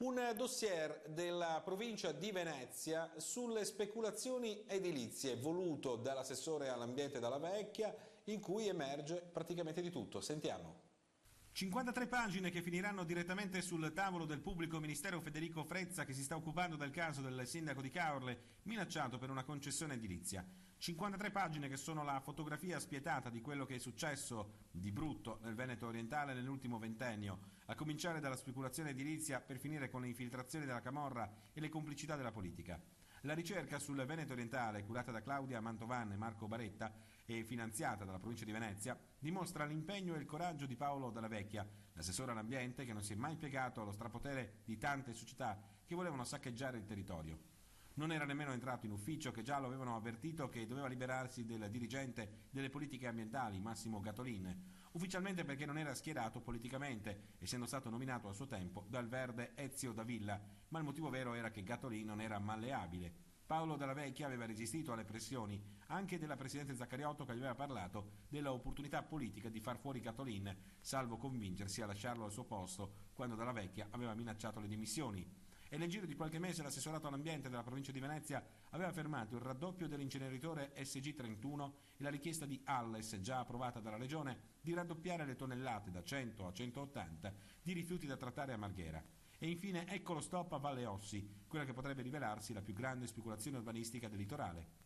Un dossier della provincia di Venezia sulle speculazioni edilizie voluto dall'assessore all'ambiente Dalla Vecchia, in cui emerge praticamente di tutto. Sentiamo. 53 pagine che finiranno direttamente sul tavolo del pubblico ministero Federico Frezza, che si sta occupando del caso del sindaco di Caorle minacciato per una concessione edilizia. 53 pagine che sono la fotografia spietata di quello che è successo di brutto nel Veneto orientale nell'ultimo ventennio, a cominciare dalla speculazione edilizia per finire con le infiltrazioni della camorra e le complicità della politica. La ricerca sul Veneto orientale, curata da Claudia Mantovan e Marco Baretta e finanziata dalla provincia di Venezia, dimostra l'impegno e il coraggio di Paolo Dalla Vecchia, l'assessore all'ambiente che non si è mai piegato allo strapotere di tante società che volevano saccheggiare il territorio. Non era nemmeno entrato in ufficio, che già lo avevano avvertito che doveva liberarsi del dirigente delle politiche ambientali, Massimo Gatolin, ufficialmente perché non era schierato politicamente, essendo stato nominato a suo tempo dal verde Ezio Davilla, ma il motivo vero era che Gatolin non era malleabile. Paolo Dalla Vecchia aveva resistito alle pressioni anche della presidente Zaccariotto, che gli aveva parlato della opportunità politica di far fuori Gatolin, salvo convincersi a lasciarlo al suo posto quando Dalla Vecchia aveva minacciato le dimissioni. E nel giro di qualche mese l'assessorato all'ambiente della provincia di Venezia aveva fermato il raddoppio dell'inceneritore SG31 e la richiesta di Alles, già approvata dalla Regione, di raddoppiare le tonnellate da 100 a 180 di rifiuti da trattare a Marghera. E infine ecco lo stop a Valle Ossi, quella che potrebbe rivelarsi la più grande speculazione urbanistica del litorale.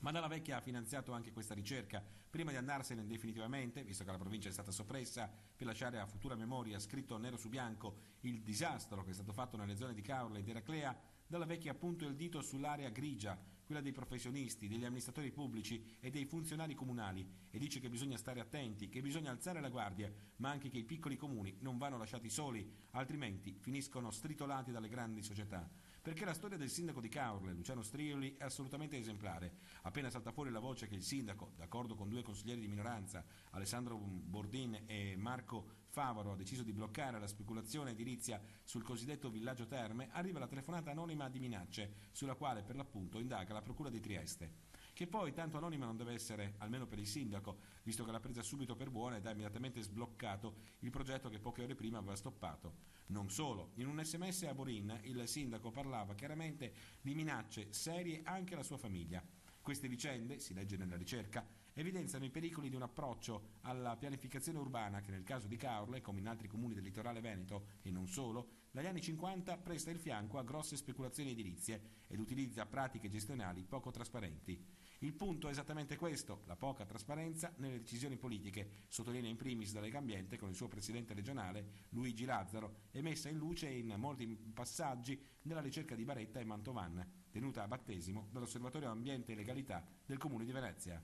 Ma Dalla Vecchia ha finanziato anche questa ricerca, prima di andarsene definitivamente, visto che la provincia è stata soppressa, per lasciare a futura memoria scritto nero su bianco il disastro che è stato fatto nelle zone di Caorle ed Eraclea. Dalla Vecchia punta il dito sull'area grigia, quella dei professionisti, degli amministratori pubblici e dei funzionari comunali, e dice che bisogna stare attenti, che bisogna alzare la guardia, ma anche che i piccoli comuni non vanno lasciati soli, altrimenti finiscono stritolati dalle grandi società. Perché la storia del sindaco di Caorle, Luciano Strioli, è assolutamente esemplare. Appena salta fuori la voce che il sindaco, d'accordo con due consiglieri di minoranza, Alessandro Bordin e Marco Favaro, ha deciso di bloccare la speculazione edilizia sul cosiddetto villaggio Terme, arriva la telefonata anonima di minacce, sulla quale per l'appunto indaga la procura di Trieste. Che poi tanto anonima non deve essere, almeno per il sindaco, visto che l'ha presa subito per buona ed ha immediatamente sbloccato il progetto che poche ore prima aveva stoppato. Non solo, in un sms a Borin il sindaco parlava chiaramente di minacce serie anche alla sua famiglia. Queste vicende, si legge nella ricerca, evidenziano i pericoli di un approccio alla pianificazione urbana che nel caso di Caorle, come in altri comuni del litorale veneto e non solo, dagli anni 50 presta il fianco a grosse speculazioni edilizie ed utilizza pratiche gestionali poco trasparenti. Il punto è esattamente questo, la poca trasparenza nelle decisioni politiche, sottolinea in primis da Legambiente con il suo presidente regionale Luigi Lazzaro, e messa in luce in molti passaggi nella ricerca di Baretta e Mantovan, tenuta a battesimo dall'Osservatorio Ambiente e Legalità del Comune di Venezia.